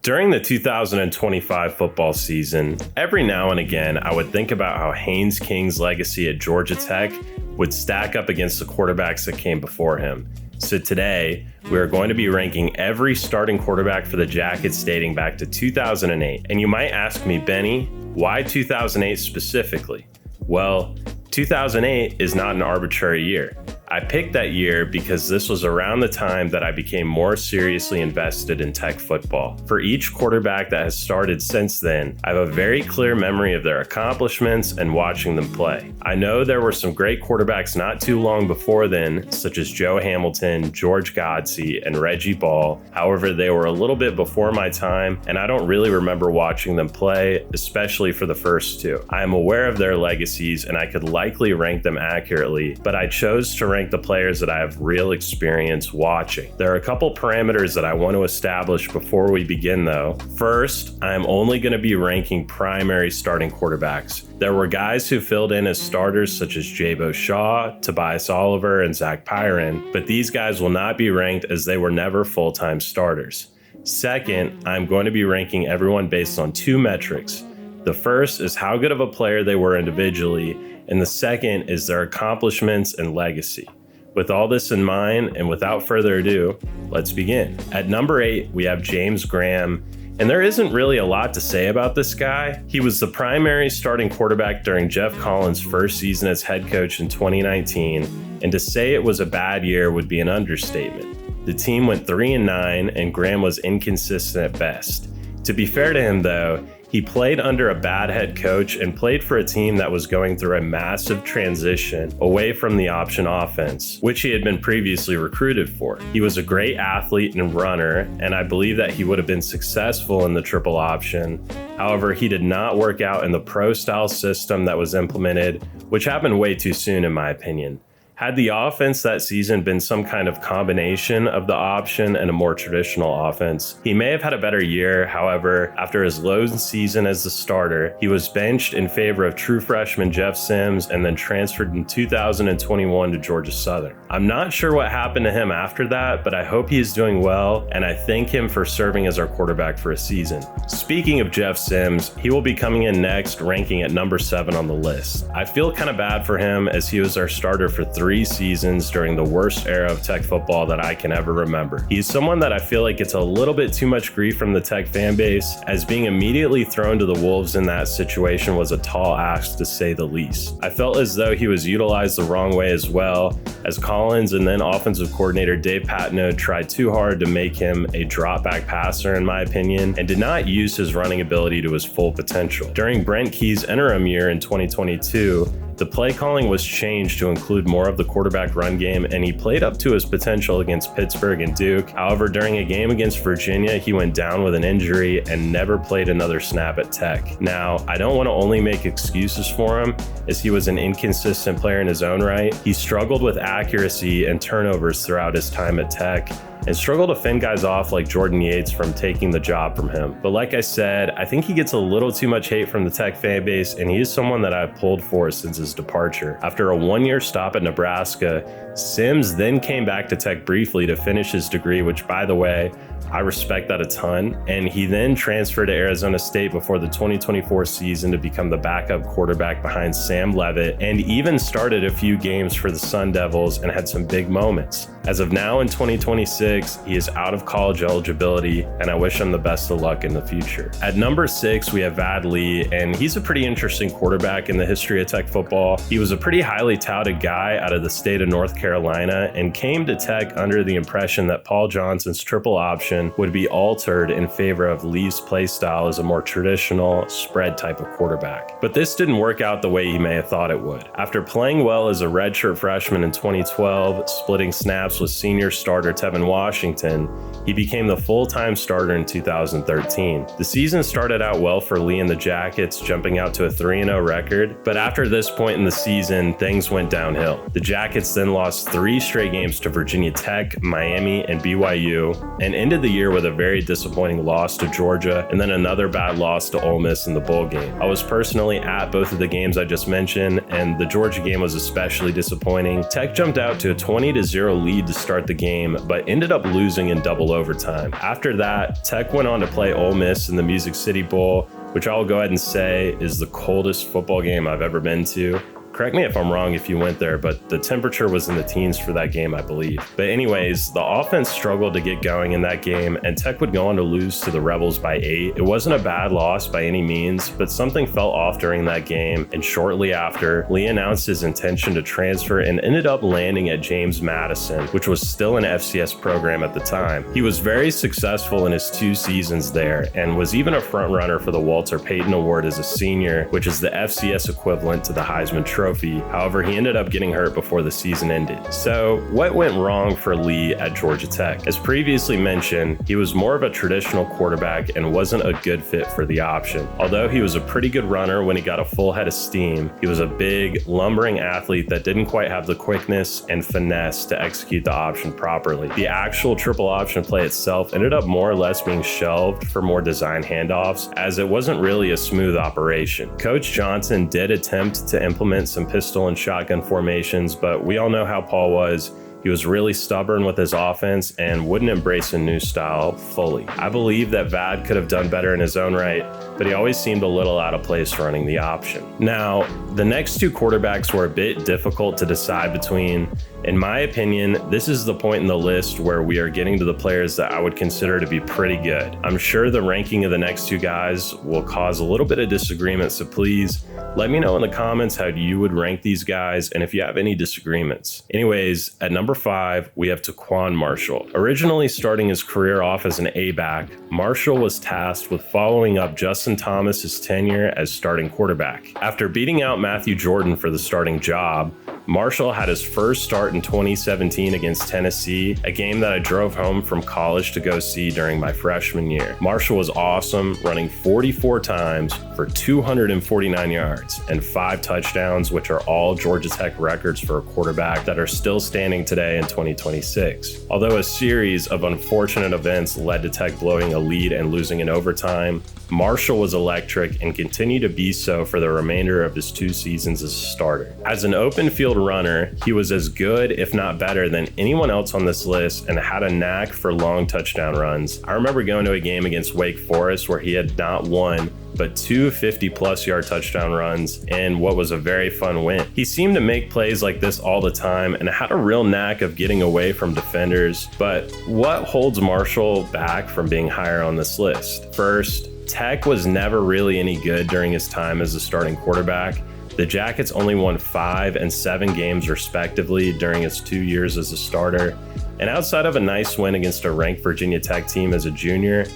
During the 2025 football season, every now and again, I would think about how Haynes King's legacy at Georgia Tech would stack up against the quarterbacks that came before him. So today, we are going to be ranking every starting quarterback for the Jackets dating back to 2008. And you might ask me, Benny, why 2008 specifically? Well, 2008 is not an arbitrary year. I picked that year because this was around the time that I became more seriously invested in Tech football. For each quarterback that has started since then, I have a very clear memory of their accomplishments and watching them play. I know there were some great quarterbacks not too long before then, such as Joe Hamilton, George Godsey, and Reggie Ball. However, they were a little bit before my time, and I don't really remember watching them play, especially for the first two. I am aware of their legacies, and I could likely rank them accurately, but I chose to rank the players that I have real experience watching. There are a couple parameters that I want to establish before we begin though. First, I am only going to be ranking primary starting quarterbacks. There were guys who filled in as starters such as Jabo Shaw, Tobias Oliver, and Zach Pyron, but these guys will not be ranked as they were never full-time starters. Second, I'm going to be ranking everyone based on two metrics. The first is how good of a player they were individually, and the second is their accomplishments and legacy. With all this in mind, and without further ado, let's begin. At number 8, we have James Graham, and there isn't really a lot to say about this guy. He was the primary starting quarterback during Jeff Collins' first season as head coach in 2019, and to say it was a bad year would be an understatement. The team went 3-9, and Graham was inconsistent at best. To be fair to him though, he played under a bad head coach and played for a team that was going through a massive transition away from the option offense, which he had been previously recruited for. He was a great athlete and runner, and I believe that he would have been successful in the triple option. However, he did not work out in the pro-style system that was implemented, which happened way too soon in my opinion. Had the offense that season been some kind of combination of the option and a more traditional offense, he may have had a better year. However, after his low season as the starter, he was benched in favor of true freshman Jeff Sims and then transferred in 2021 to Georgia Southern. I'm not sure what happened to him after that, but I hope he is doing well, and I thank him for serving as our quarterback for a season. Speaking of Jeff Sims, he will be coming in next, ranking at number 7 on the list. I feel kind of bad for him as he was our starter for 3 seasons during the worst era of Tech football that I can ever remember. He's someone that I feel like gets a little bit too much grief from the Tech fan base, as being immediately thrown to the wolves in that situation was a tall ask to say the least. I felt as though he was utilized the wrong way as well, as Collins and then offensive coordinator Dave Patino tried too hard to make him a drop back passer in my opinion, and did not use his running ability to his full potential. During Brent Key's interim year in 2022, the play calling was changed to include more of the quarterback run game, and he played up to his potential against Pittsburgh and Duke. However, during a game against Virginia, he went down with an injury and never played another snap at Tech. Now, I don't want to only make excuses for him, as he was an inconsistent player in his own right. He struggled with accuracy and turnovers throughout his time at Tech, and struggled to fend guys off like Jordan Yates from taking the job from him. But like I said, I think he gets a little too much hate from the Tech fan base, and he is someone that I've pulled for since his departure. After a 1-year stop at Nebraska, Sims then came back to Tech briefly to finish his degree, which by the way, I respect that a ton. And he then transferred to Arizona State before the 2024 season to become the backup quarterback behind Sam Leavitt, and even started a few games for the Sun Devils and had some big moments. As of now in 2026, he is out of college eligibility, and I wish him the best of luck in the future. At number 6, we have Vad Lee, and he's a pretty interesting quarterback in the history of Tech football. He was a pretty highly touted guy out of the state of North Carolina and came to Tech under the impression that Paul Johnson's triple option would be altered in favor of Lee's play style as a more traditional spread type of quarterback. But this didn't work out the way he may have thought it would. After playing well as a redshirt freshman in 2012, splitting snaps with senior starter Tevin Washington, he became the full-time starter in 2013. The season started out well for Lee and the Jackets, jumping out to a 3-0 record, but after this point in the season, things went downhill. The Jackets then lost 3 straight games to Virginia Tech, Miami, and BYU, and ended the year with a very disappointing loss to Georgia and then another bad loss to Ole Miss in the bowl game. I was personally at both of the games I just mentioned, and the Georgia game was especially disappointing. Tech jumped out to a 20-0 lead to start the game, but ended up losing in double overtime. After that, Tech went on to play Ole Miss in the Music City Bowl, which I'll go ahead and say is the coldest football game I've ever been to. Correct me if I'm wrong if you went there, but the temperature was in the teens for that game, I believe. But anyways, the offense struggled to get going in that game, and Tech would go on to lose to the Rebels by 8. It wasn't a bad loss by any means, but something fell off during that game, and shortly after, Lee announced his intention to transfer and ended up landing at James Madison, which was still an FCS program at the time. He was very successful in his 2 seasons there, and was even a front runner for the Walter Payton Award as a senior, which is the FCS equivalent to the Heisman Trophy. However, he ended up getting hurt before the season ended. So what went wrong for Lee at Georgia Tech? As previously mentioned, he was more of a traditional quarterback and wasn't a good fit for the option. Although he was a pretty good runner when he got a full head of steam, he was a big, lumbering athlete that didn't quite have the quickness and finesse to execute the option properly. The actual triple option play itself ended up more or less being shelved for more design handoffs, as it wasn't really a smooth operation. Coach Johnson did attempt to implement some pistol and shotgun formations, but we all know how Paul was. He was really stubborn with his offense and wouldn't embrace a new style fully. I believe that Vad could have done better in his own right, but he always seemed a little out of place running the option. Now, the next 2 quarterbacks were a bit difficult to decide between. In my opinion, this is the point in the list where we are getting to the players that I would consider to be pretty good. I'm sure the ranking of the next 2 guys will cause a little bit of disagreement, so please let me know in the comments how you would rank these guys and if you have any disagreements. Anyways, at number 5, we have TaQuan Marshall. Originally starting his career off as an A-back, Marshall was tasked with following up Justin Thomas's tenure as starting quarterback. After beating out Matthew Jordan for the starting job, Marshall had his first start in 2017 against Tennessee, a game that I drove home from college to go see during my freshman year. Marshall was awesome, running 44 times for 249 yards and 5 touchdowns, which are all Georgia Tech records for a quarterback that are still standing today in 2026. Although a series of unfortunate events led to Tech blowing a lead and losing in overtime, Marshall was electric and continued to be so for the remainder of his 2 seasons as a starter. As an open field runner, he was as good, if not better, than anyone else on this list and had a knack for long touchdown runs. I remember going to a game against Wake Forest where he had not one, but 2 50-plus yard touchdown runs in what was a very fun win. He seemed to make plays like this all the time and had a real knack of getting away from defenders. But what holds Marshall back from being higher on this list? First, Tech was never really any good during his time as a starting quarterback. The Jackets only won 5 and 7 games respectively during his 2 years as a starter. And outside of a nice win against a ranked Virginia Tech team as a junior,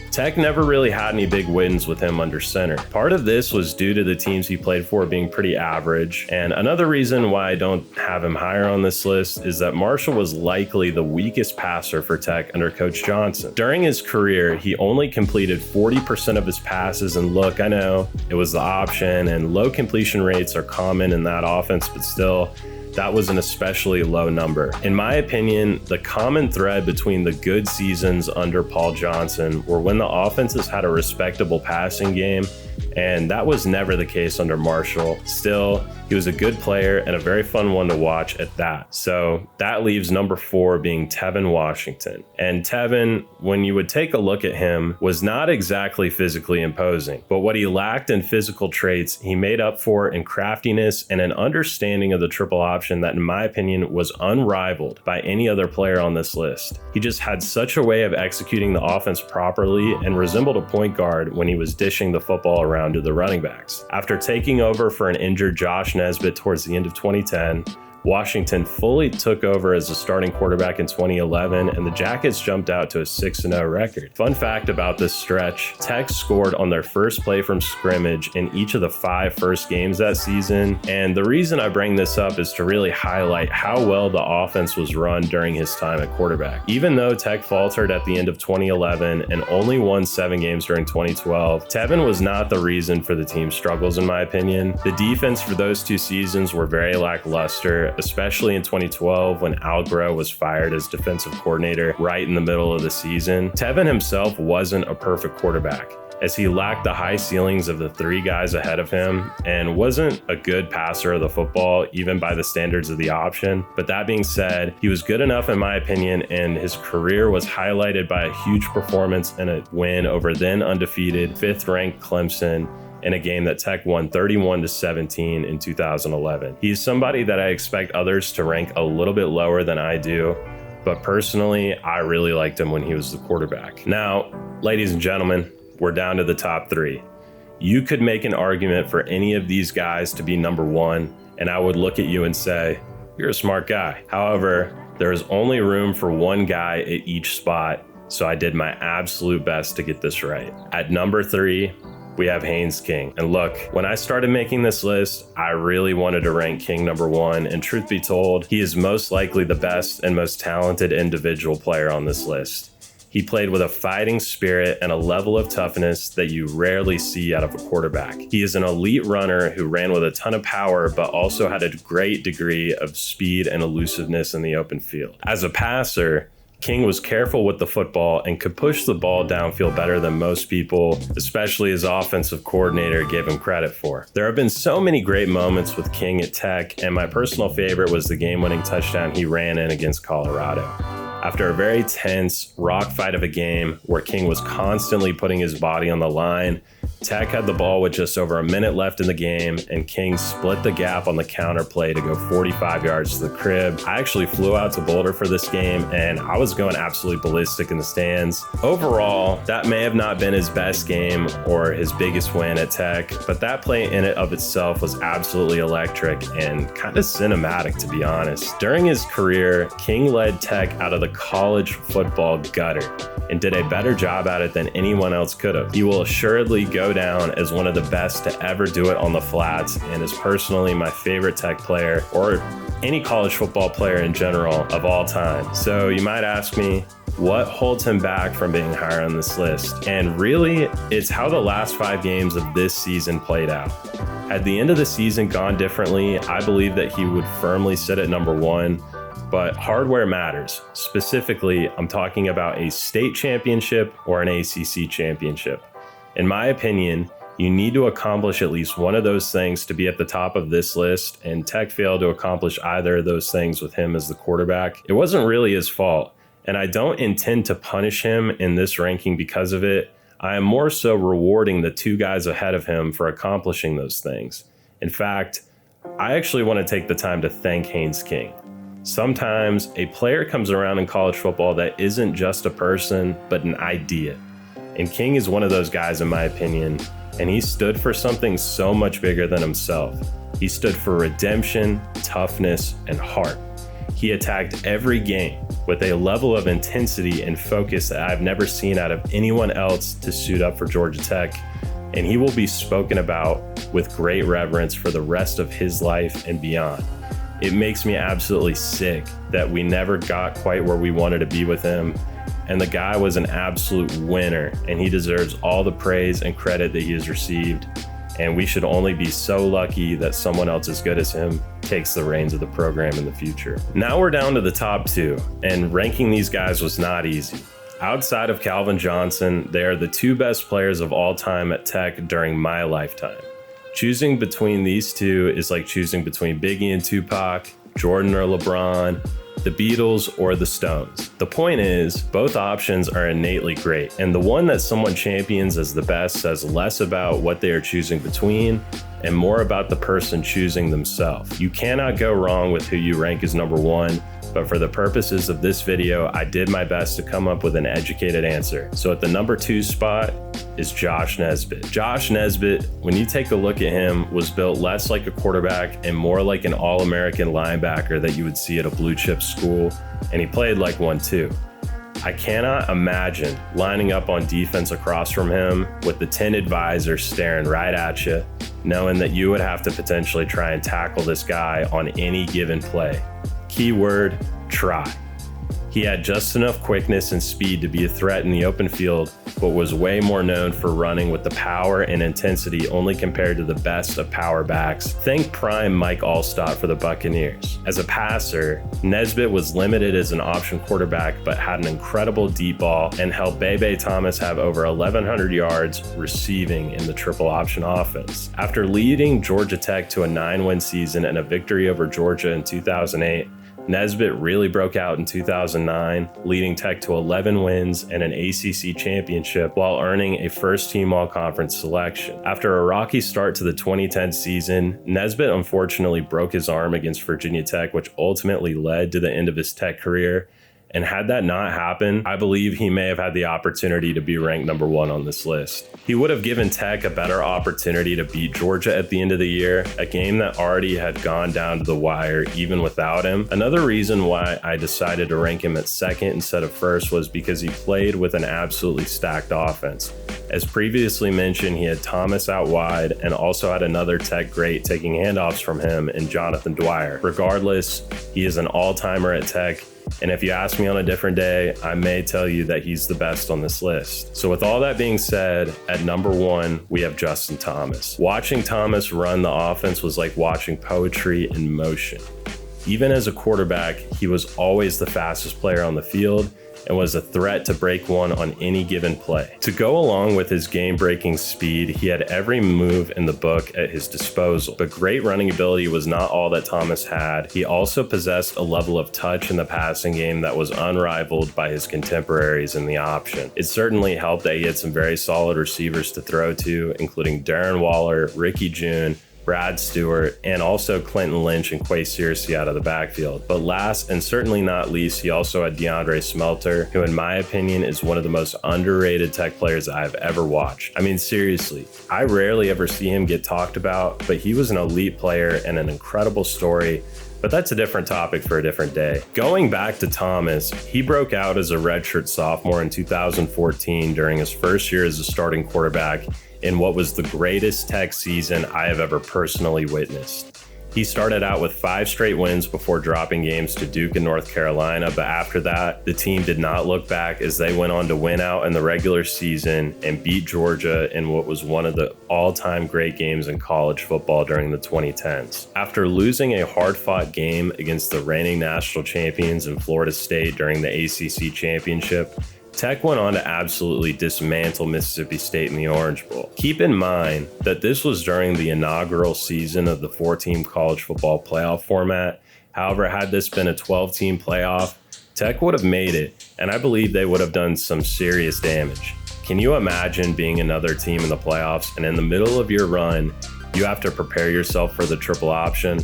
Tech never really had any big wins with him under center. Part of this was due to the teams he played for being pretty average, and another reason why I don't have him higher on this list is that Marshall was likely the weakest passer for Tech under Coach Johnson. During his career, he only completed 40% of his passes, and look, I know it was the option, and low completion rates are common in that offense, but still, that was an especially low number. In my opinion, the common thread between the good seasons under Paul Johnson were when the offenses had a respectable passing game, and that was never the case under Marshall. Still, he was a good player and a very fun one to watch at that. So that leaves number 4 being Tevin Washington. And Tevin, when you would take a look at him, was not exactly physically imposing, but what he lacked in physical traits, he made up for in craftiness and an understanding of the triple option that, in my opinion, was unrivaled by any other player on this list. He just had such a way of executing the offense properly and resembled a point guard when he was dishing the football around to the running backs. After taking over for an injured Josh Nesbitt towards the end of 2010, Washington fully took over as a starting quarterback in 2011, and the Jackets jumped out to a 6-0 record. Fun fact about this stretch, Tech scored on their first play from scrimmage in each of the 5 first games that season, and the reason I bring this up is to really highlight how well the offense was run during his time at quarterback. Even though Tech faltered at the end of 2011 and only won 7 games during 2012, Tevin was not the reason for the team's struggles, in my opinion. The defense for those 2 seasons were very lackluster, career, especially in 2012 when Al Groh was fired as defensive coordinator right in the middle of the season. Tevin himself wasn't a perfect quarterback, as he lacked the high ceilings of the three guys ahead of him and wasn't a good passer of the football, even by the standards of the option. But that being said, he was good enough in my opinion, and his career was highlighted by a huge performance and a win over then undefeated 5th-ranked Clemson in a game that Tech won 31-17 in 2011. He's somebody that I expect others to rank a little bit lower than I do, but personally, I really liked him when he was the quarterback. Now, ladies and gentlemen, we're down to the top 3. You could make an argument for any of these guys to be number 1, and I would look at you and say, you're a smart guy. However, there is only room for one guy at each spot, so I did my absolute best to get this right. At number 3, we have Haynes King. And look, when I started making this list, I really wanted to rank King number 1, and truth be told, he is most likely the best and most talented individual player on this list. He played with a fighting spirit and a level of toughness that you rarely see out of a quarterback. He is an elite runner who ran with a ton of power, but also had a great degree of speed and elusiveness in the open field. As a passer, King was careful with the football and could push the ball downfield better than most people, especially his offensive coordinator gave him credit for. There have been so many great moments with King at Tech, and my personal favorite was the game-winning touchdown he ran in against Colorado. After a very tense rock fight of a game where King was constantly putting his body on the line, Tech had the ball with just over a minute left in the game, and King split the gap on the counter play to go 45 yards to the crib. I actually flew out to Boulder for this game, and I was going absolutely ballistic in the stands. Overall, that may have not been his best game or his biggest win at Tech, but that play in and of itself was absolutely electric and kind of cinematic, to be honest. During his career, King led Tech out of the college football gutter and did a better job at it than anyone else could have. He will assuredly go down as one of the best to ever do it on the flats, and is personally my favorite Tech player, or any college football player in general, of all time. So you might ask me, what holds him back from being higher on this list? And really, it's how the last 5 games of this season played out. Had the end of the season gone differently, I believe that he would firmly sit at number 1. But hardware matters. Specifically, I'm talking about a state championship or an ACC championship. In my opinion, you need to accomplish at least one of those things to be at the top of this list, and Tech failed to accomplish either of those things with him as the quarterback. It wasn't really his fault, and I don't intend to punish him in this ranking because of it. I am more so rewarding the 2 guys ahead of him for accomplishing those things. In fact, I actually want to take the time to thank Haynes King. Sometimes a player comes around in college football that isn't just a person, but an idea. And King is one of those guys, in my opinion, and he stood for something so much bigger than himself. He stood for redemption, toughness, and heart. He attacked every game with a level of intensity and focus that I've never seen out of anyone else to suit up for Georgia Tech, and he will be spoken about with great reverence for the rest of his life and beyond. It makes me absolutely sick that we never got quite where we wanted to be with him. And the guy was an absolute winner, and he deserves all the praise and credit that he has received. And we should only be so lucky that someone else as good as him takes the reins of the program in the future. Now we're down to the top 2, and ranking these guys was not easy. Outside of Calvin Johnson, they are the 2 best players of all time at Tech during my lifetime. Choosing between these 2 is like choosing between Biggie and Tupac, Jordan or LeBron, the Beatles or the Stones. The point is, both options are innately great, and the one that someone champions as the best says less about what they are choosing between and more about the person choosing themselves. You cannot go wrong with who you rank as number 1, but for the purposes of this video, I did my best to come up with an educated answer. So at the number 2 spot is Josh Nesbitt. Josh Nesbitt, when you take a look at him, was built less like a quarterback and more like an all-American linebacker that you would see at a blue chip school, and he played like one too. I cannot imagine lining up on defense across from him with the 10 advisors staring right at you, knowing that you would have to potentially try and tackle this guy on any given play. Keyword, try. He had just enough quickness and speed to be a threat in the open field, but was way more known for running with the power and intensity only compared to the best of power backs. Think prime Mike Allstott for the Buccaneers. As a passer, Nesbitt was limited as an option quarterback, but had an incredible deep ball and helped Bebe Thomas have over 1,100 yards receiving in the triple option offense. After leading Georgia Tech to a 9-win season and a victory over Georgia in 2008, Nesbitt really broke out in 2009, leading Tech to 11 wins and an ACC championship while earning a first-team all-conference selection. After a rocky start to the 2010 season, Nesbitt unfortunately broke his arm against Virginia Tech, which ultimately led to the end of his Tech career. And had that not happened, I believe he may have had the opportunity to be ranked number 1 on this list. He would have given Tech a better opportunity to beat Georgia at the end of the year, a game that already had gone down to the wire even without him. Another reason why I decided to rank him at 2nd instead of 1st was because he played with an absolutely stacked offense. As previously mentioned, he had Thomas out wide and also had another Tech great taking handoffs from him in Jonathan Dwyer. Regardless, he is an all-timer at Tech. And if you ask me on a different day, I may tell you that he's the best on this list. So with all that being said, at number 1, we have Justin Thomas. Watching Thomas run the offense was like watching poetry in motion. Even as a quarterback, he was always the fastest player on the field and was a threat to break one on any given play. To go along with his game-breaking speed, he had every move in the book at his disposal. But great running ability was not all that Thomas had. He also possessed a level of touch in the passing game that was unrivaled by his contemporaries in the option. It certainly helped that he had some very solid receivers to throw to, including Darren Waller, Ricky June, Brad Stewart, and also Clinton Lynch and Quay Searcy out of the backfield. But last and certainly not least, he also had DeAndre Smelter, who in my opinion is one of the most underrated Tech players I've ever watched. I mean, seriously, I rarely ever see him get talked about, but he was an elite player and an incredible story. But that's a different topic for a different day. Going back to Thomas, he broke out as a redshirt sophomore in 2014 during his first year as a starting quarterback in what was the greatest Tech season I have ever personally witnessed. He started out with 5 straight wins before dropping games to Duke and North Carolina, but after that, the team did not look back as they went on to win out in the regular season and beat Georgia in what was one of the all-time great games in college football during the 2010s. After losing a hard-fought game against the reigning national champions in Florida State during the ACC championship, Tech went on to absolutely dismantle Mississippi State in the Orange Bowl. Keep in mind that this was during the inaugural season of the 4-team college football playoff format. However, had this been a 12-team playoff, Tech would have made it, and I believe they would have done some serious damage. Can you imagine being another team in the playoffs and in the middle of your run, you have to prepare yourself for the triple option?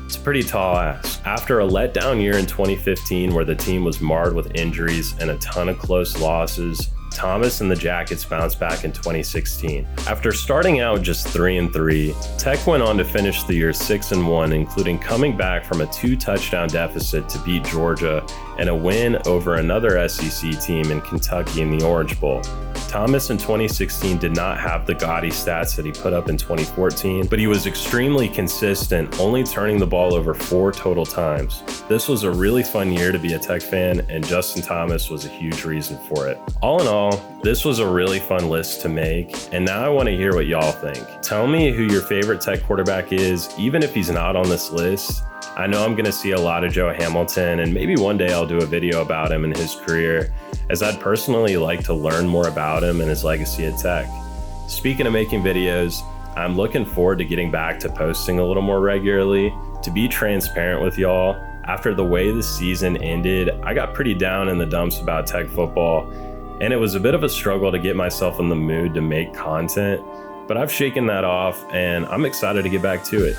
It's a pretty tall ask. After a letdown year in 2015 where the team was marred with injuries and a ton of close losses, Thomas and the Jackets bounced back in 2016. After starting out just 3-3, Tech went on to finish the year 6-1, including coming back from a 2-touchdown deficit to beat Georgia and a win over another SEC team in Kentucky in the Orange Bowl. Thomas in 2016 did not have the gaudy stats that he put up in 2014, but he was extremely consistent, only turning the ball over 4 total times. This was a really fun year to be a Tech fan, and Justin Thomas was a huge reason for it. All in all, this was a really fun list to make, and now I want to hear what y'all think. Tell me who your favorite Tech quarterback is, even if he's not on this list. I know I'm going to see a lot of Joe Hamilton, and maybe one day I'll do a video about him and his career, as I'd personally like to learn more about him and his legacy at Tech. Speaking of making videos, I'm looking forward to getting back to posting a little more regularly. To be transparent with y'all, after the way the season ended, I got pretty down in the dumps about Tech football, and it was a bit of a struggle to get myself in the mood to make content, but I've shaken that off and I'm excited to get back to it.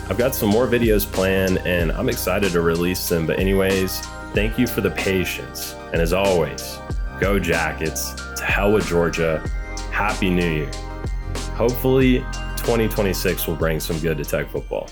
I've got some more videos planned and I'm excited to release them, but anyways, thank you for the patience. And as always, go Jackets, to hell with Georgia, Happy New Year. Hopefully 2026 will bring some good to Tech football.